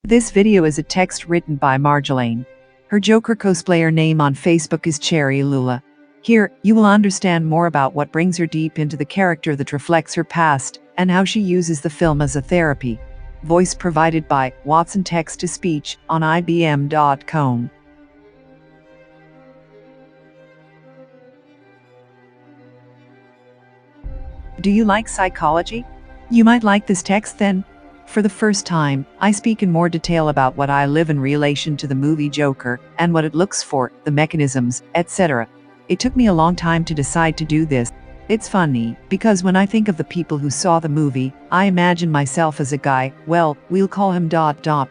This video is a text written by Marjolaine. Her Joker cosplayer name on Facebook is Cherry Lula. Here, you will understand more about what brings her deep into the character that reflects her past, and how she uses the film as a therapy. Voice provided by Watson Text-to-Speech on IBM.com. Do you like psychology? You might like this text then. For the first time, I speak in more detail about what I live in relation to the movie Joker, and what it looks for, the mechanisms, etc. It took me a long time to decide to do this. It's funny, because when I think of the people who saw the movie, I imagine myself as a guy, well, we'll call him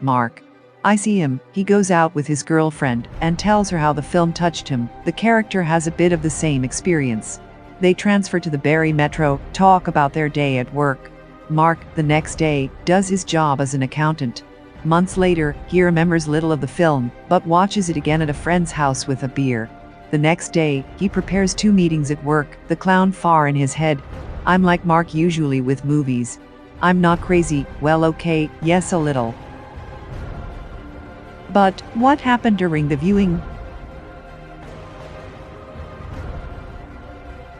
Mark. I see him, he goes out with his girlfriend, and tells her how the film touched him. The character has a bit of the same experience. They transfer to the Barrie Metro, talk about their day at work. Mark, the next day, does his job as an accountant. Months later, he remembers little of the film, but watches it again at a friend's house with a beer. The next day, he prepares 2 meetings at work, the clown far in his head. I'm like Mark usually with movies. I'm not crazy, well okay, yes a little. But what happened during the viewing?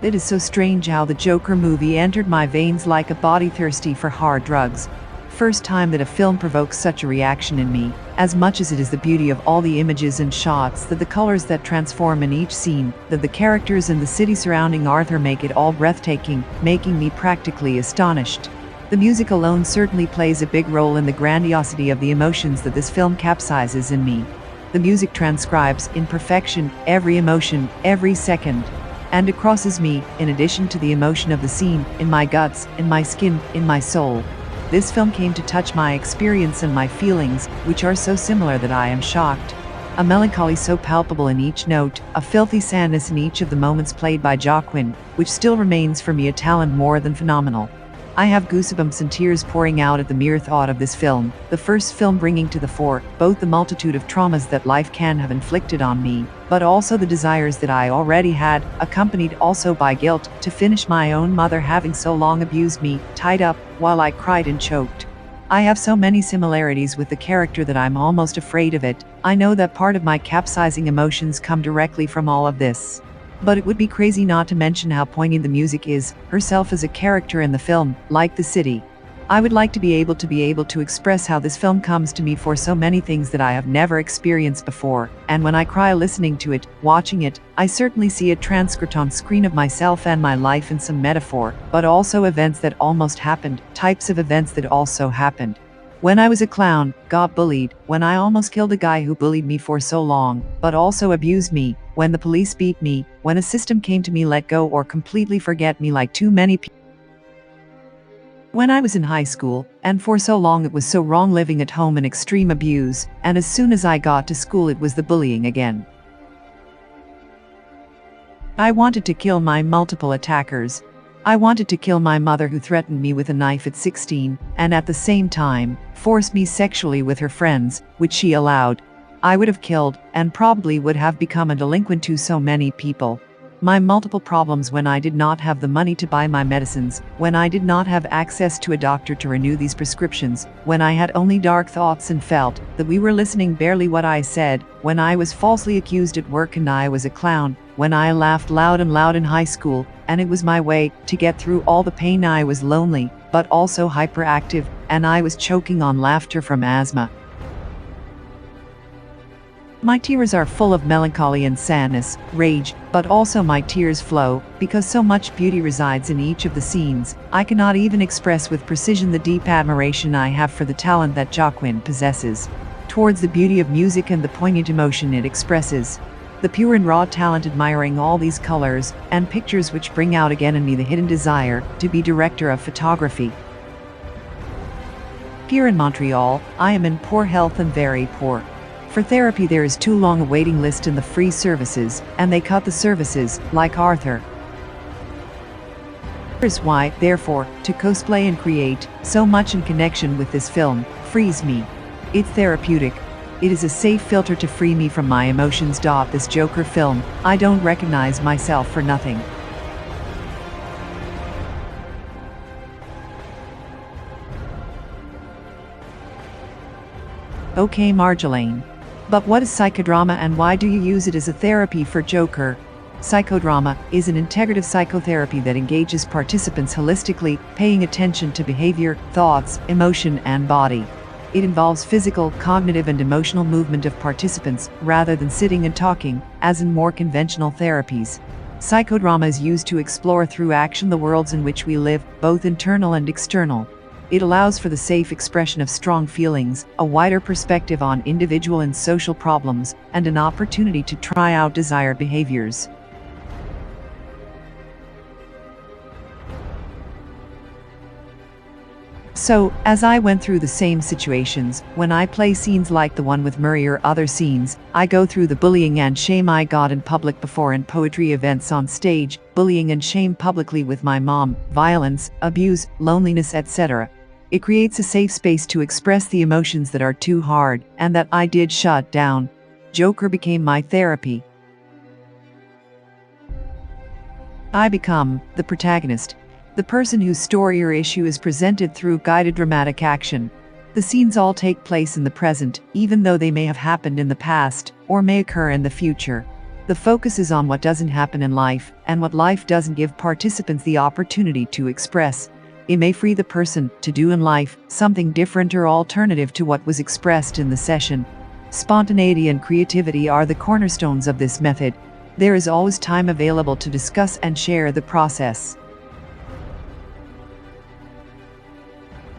It is so strange how the Joker movie entered my veins like a body thirsty for hard drugs. First time that a film provokes such a reaction in me, as much as it is the beauty of all the images and shots, that the colors that transform in each scene, that the characters and the city surrounding Arthur make it all breathtaking, making me practically astonished. The music alone certainly plays a big role in the grandiosity of the emotions that this film capsizes in me. The music transcribes, in perfection, every emotion, every second. And it crosses me, in addition to the emotion of the scene, in my guts, in my skin, in my soul. This film came to touch my experience and my feelings, which are so similar that I am shocked. A melancholy so palpable in each note, a filthy sadness in each of the moments played by Joaquin, which still remains for me a talent more than phenomenal. I have goosebumps and tears pouring out at the mere thought of this film, the first film bringing to the fore both the multitude of traumas that life can have inflicted on me, but also the desires that I already had, accompanied also by guilt, to finish my own mother having so long abused me, tied up, while I cried and choked. I have so many similarities with the character that I'm almost afraid of it. I know that part of my capsizing emotions come directly from all of this. But it would be crazy not to mention how poignant the music is, herself as a character in the film, like the city. I would like to be able to express how this film comes to me for so many things that I have never experienced before, and when I cry listening to it, watching it, I certainly see a transcript on screen of myself and my life in some metaphor, but also events that almost happened, types of events that also happened. When I was a clown, got bullied, when I almost killed a guy who bullied me for so long, but also abused me, when the police beat me, when a system came to me let go or completely forget me like too many people. When I was in high school, and for so long it was so wrong living at home in extreme abuse, and as soon as I got to school it was the bullying again. I wanted to kill my multiple attackers. I wanted to kill my mother who threatened me with a knife at 16, and at the same time, forced me sexually with her friends, which she allowed. I would have killed, and probably would have become a delinquent to so many people. My multiple problems when I did not have the money to buy my medicines, when I did not have access to a doctor to renew these prescriptions, when I had only dark thoughts and felt that we were listening barely what I said, when I was falsely accused at work and I was a clown, when I laughed loud and loud in high school, and it was my way to get through all the pain. I was lonely, but also hyperactive, and I was choking on laughter from asthma. My tears are full of melancholy and sadness, rage, but also my tears flow, because so much beauty resides in each of the scenes. I cannot even express with precision the deep admiration I have for the talent that Joaquin possesses, towards the beauty of music and the poignant emotion it expresses. The pure and raw talent admiring all these colors and pictures which bring out again in me the hidden desire to be director of photography. Here in Montreal, I am in poor health and very poor. For therapy there is too long a waiting list in the free services, and they cut the services, like Arthur. Here's why, therefore, to cosplay and create so much in connection with this film frees me. It's therapeutic. It is a safe filter to free me from my emotions. This Joker film, I don't recognize myself for nothing. Okay, Marjolaine. But what is psychodrama and why do you use it as a therapy for Joker? Psychodrama is an integrative psychotherapy that engages participants holistically, paying attention to behavior, thoughts, emotion, and body. It involves physical, cognitive, and emotional movement of participants, rather than sitting and talking, as in more conventional therapies. Psychodrama is used to explore through action the worlds in which we live, both internal and external. It allows for the safe expression of strong feelings, a wider perspective on individual and social problems, and an opportunity to try out desired behaviors. So, as I went through the same situations, when I play scenes like the one with Murray or other scenes, I go through the bullying and shame I got in public before in poetry events on stage, bullying and shame publicly with my mom, violence, abuse, loneliness, etc. It creates a safe space to express the emotions that are too hard, and that I did shut down. Joker became my therapy. I become the protagonist. The person whose story or issue is presented through guided dramatic action. The scenes all take place in the present, even though they may have happened in the past, or may occur in the future. The focus is on what doesn't happen in life, and what life doesn't give participants the opportunity to express. It may free the person to do in life something different or alternative to what was expressed in the session. Spontaneity and creativity are the cornerstones of this method. There is always time available to discuss and share the process.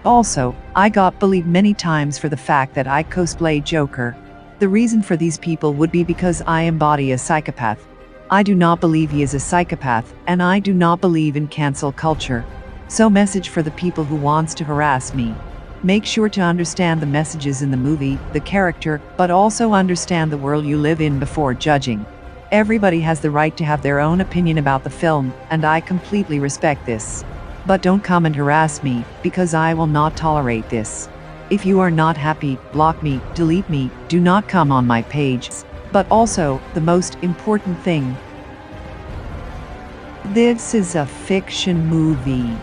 Also, I got bullied many times for the fact that I cosplay Joker. The reason for these people would be because I embody a psychopath. I do not believe he is a psychopath, and I do not believe in cancel culture. So message for the people who wants to harass me. Make sure to understand the messages in the movie, the character, but also understand the world you live in before judging. Everybody has the right to have their own opinion about the film, and I completely respect this. But don't come and harass me, because I will not tolerate this. If you are not happy, block me, delete me, do not come on my page. But also, the most important thing, this is a fiction movie.